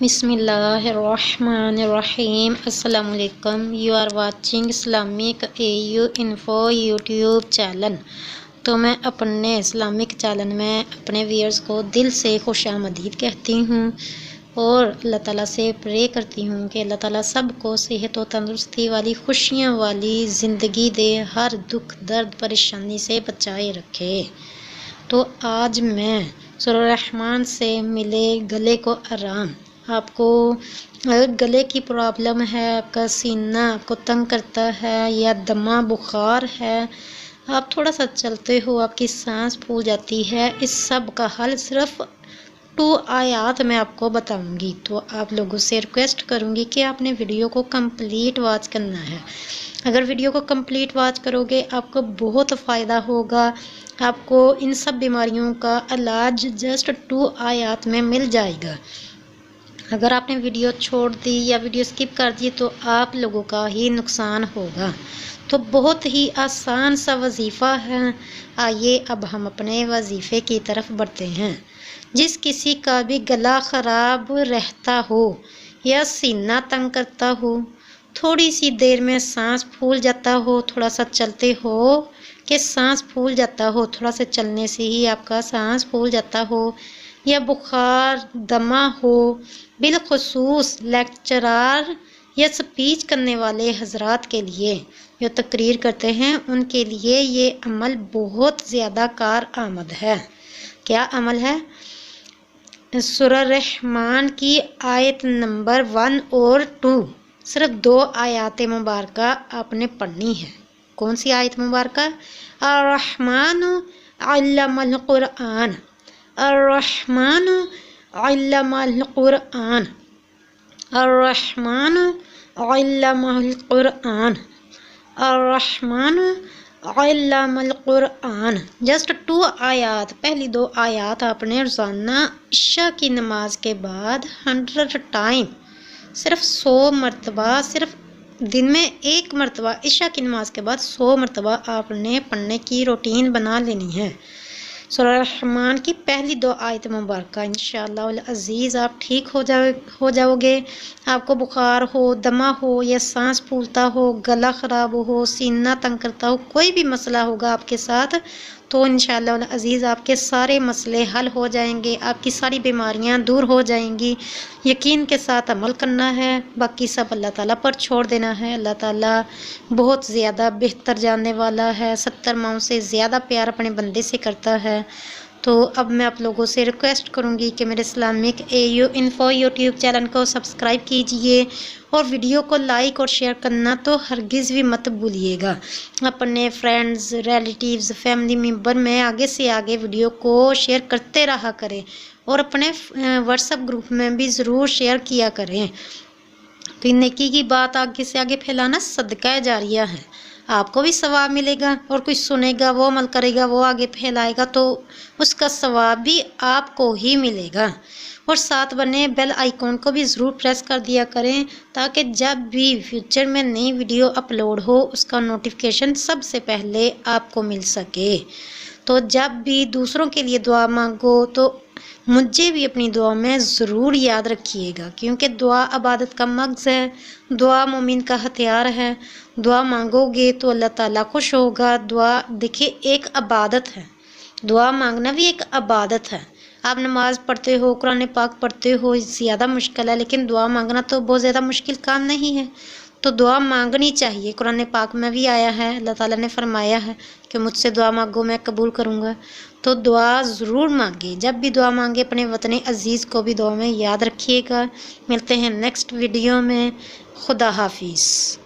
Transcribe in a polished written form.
بسم اللہ الرحمن الرحیم۔ السلام علیکم۔ You are watching Islamic A U info YouTube channel. تو میں اپنے اسلامک چینل میں اپنے ویئرز کو دل سے خوش آمدید کہتی ہوں اور اللہ تعالیٰ سے پرے کرتی ہوں کہ اللہ تعالیٰ سب کو صحت و تندرستی والی خوشیاں والی زندگی دے، ہر دکھ درد پریشانی سے بچائے رکھے۔ تو آج میں سورہ الرحمن سے ملے گلے کو آرام۔ آپ کو اگر گلے کی پرابلم ہے، آپ کا سینہ آپ کو تنگ کرتا ہے یا دمہ بخار ہے، آپ تھوڑا سا چلتے ہو آپ کی سانس پھول جاتی ہے، اس سب کا حل صرف 2 آیات میں آپ کو بتاؤں گی۔ تو آپ لوگوں سے ریکویسٹ کروں گی کہ آپ نے ویڈیو کو کمپلیٹ واچ کرنا ہے۔ اگر ویڈیو کو کمپلیٹ واچ کرو گے آپ کو بہت فائدہ ہوگا، آپ کو ان سب بیماریوں کا علاج جسٹ 2 آیات میں مل جائے گا۔ اگر آپ نے ویڈیو چھوڑ دی یا ویڈیو سکپ کر دی تو آپ لوگوں کا ہی نقصان ہوگا۔ تو بہت ہی آسان سا وظیفہ ہے۔ آئیے اب ہم اپنے وظیفے کی طرف بڑھتے ہیں۔ جس کسی کا بھی گلا خراب رہتا ہو یا سینہ تنگ کرتا ہو، تھوڑی سی دیر میں سانس پھول جاتا ہو، تھوڑا سا چلتے ہو کہ سانس پھول جاتا ہو، تھوڑا سا چلنے سے ہی آپ کا سانس پھول جاتا ہو، یا بخار دمہ ہو، بالخصوص لیکچرار یا سپیچ کرنے والے حضرات کے لیے جو تقریر کرتے ہیں ان کے لیے یہ عمل بہت زیادہ کارآمد ہے۔ کیا عمل ہے؟ سورہ الرحمن کی آیت نمبر 1 اور 2، صرف 2 آیات مبارکہ آپ نے پڑھنی ہے۔ کون سی آیت مبارکہ؟ الرحمن علم القرآن، الرحمن علم القرآن، الرحمن علم القرآن، الرحمن علم القرآن۔ جسٹ 2 آیات، پہلی 2 آیات آپ نے روزانہ عشاء کی نماز کے بعد 100 ٹائم، صرف 100 مرتبہ، صرف دن میں 1 مرتبہ عشاء کی نماز کے بعد 100 مرتبہ آپ نے پڑھنے کی روٹین بنا لینی ہے۔ سورہ الرحمن کی پہلی 2 آیت مبارکہ انشاءاللہ العزیز آپ ٹھیک ہو جاؤ گے۔ آپ کو بخار ہو، دمہ ہو یا سانس پھولتا ہو، گلا خراب ہو، سینہ تنگ کرتا ہو، کوئی بھی مسئلہ ہوگا آپ کے ساتھ تو انشاءاللہ العزیز آپ کے سارے مسئلے حل ہو جائیں گے، آپ کی ساری بیماریاں دور ہو جائیں گی۔ یقین کے ساتھ عمل کرنا ہے، باقی سب اللہ تعالیٰ پر چھوڑ دینا ہے۔ اللہ تعالیٰ بہت زیادہ بہتر جاننے والا ہے، 70 ماؤں سے زیادہ پیار اپنے بندے سے کرتا ہے۔ تو اب میں آپ لوگوں سے ریکویسٹ کروں گی کہ میرے Islamic A U info YouTube channel کو سبسکرائب کیجئے اور ویڈیو کو لائک اور شیئر کرنا تو ہرگز بھی مت بھولیے گا۔ اپنے فرینڈز، ریلیٹیوز، فیملی ممبر میں آگے سے آگے ویڈیو کو شیئر کرتے رہا کریں اور اپنے واٹس ایپ گروپ میں بھی ضرور شیئر کیا کریں۔ تو نیکی کی بات آگے سے آگے پھیلانا صدقہ جاریہ ہے، آپ کو بھی ثواب ملے گا اور کوئی سنے گا، وہ عمل کرے گا، وہ آگے پھیلائے گا تو اس کا ثواب بھی آپ کو ہی ملے گا۔ اور ساتھ بنے بیل آئیکن کو بھی ضرور پریس کر دیا کریں تاکہ جب بھی فیوچر میں نئی ویڈیو اپلوڈ ہو اس کا نوٹیفیکیشن سب سے پہلے آپ کو مل سکے۔ تو جب بھی دوسروں کے لیے دعا مانگو تو مجھے بھی اپنی دعا میں ضرور یاد رکھیے گا، کیونکہ دعا عبادت کا مغز ہے، دعا مومن کا ہتھیار ہے۔ دعا مانگو گے تو اللہ تعالیٰ خوش ہوگا۔ دعا دیکھیے ایک عبادت ہے، دعا مانگنا بھی ایک عبادت ہے۔ آپ نماز پڑھتے ہو، قرآن پاک پڑھتے ہو، زیادہ مشکل ہے، لیکن دعا مانگنا تو بہت زیادہ مشکل کام نہیں ہے۔ تو دعا مانگنی چاہیے، قرآن پاک میں بھی آیا ہے، اللہ تعالیٰ نے فرمایا ہے کہ مجھ سے دعا مانگو میں قبول کروں گا۔ تو دعا ضرور مانگے، جب بھی دعا مانگے اپنے وطن عزیز کو بھی دعا میں یاد رکھیے گا۔ ملتے ہیں نیکسٹ ویڈیو میں، خدا حافظ۔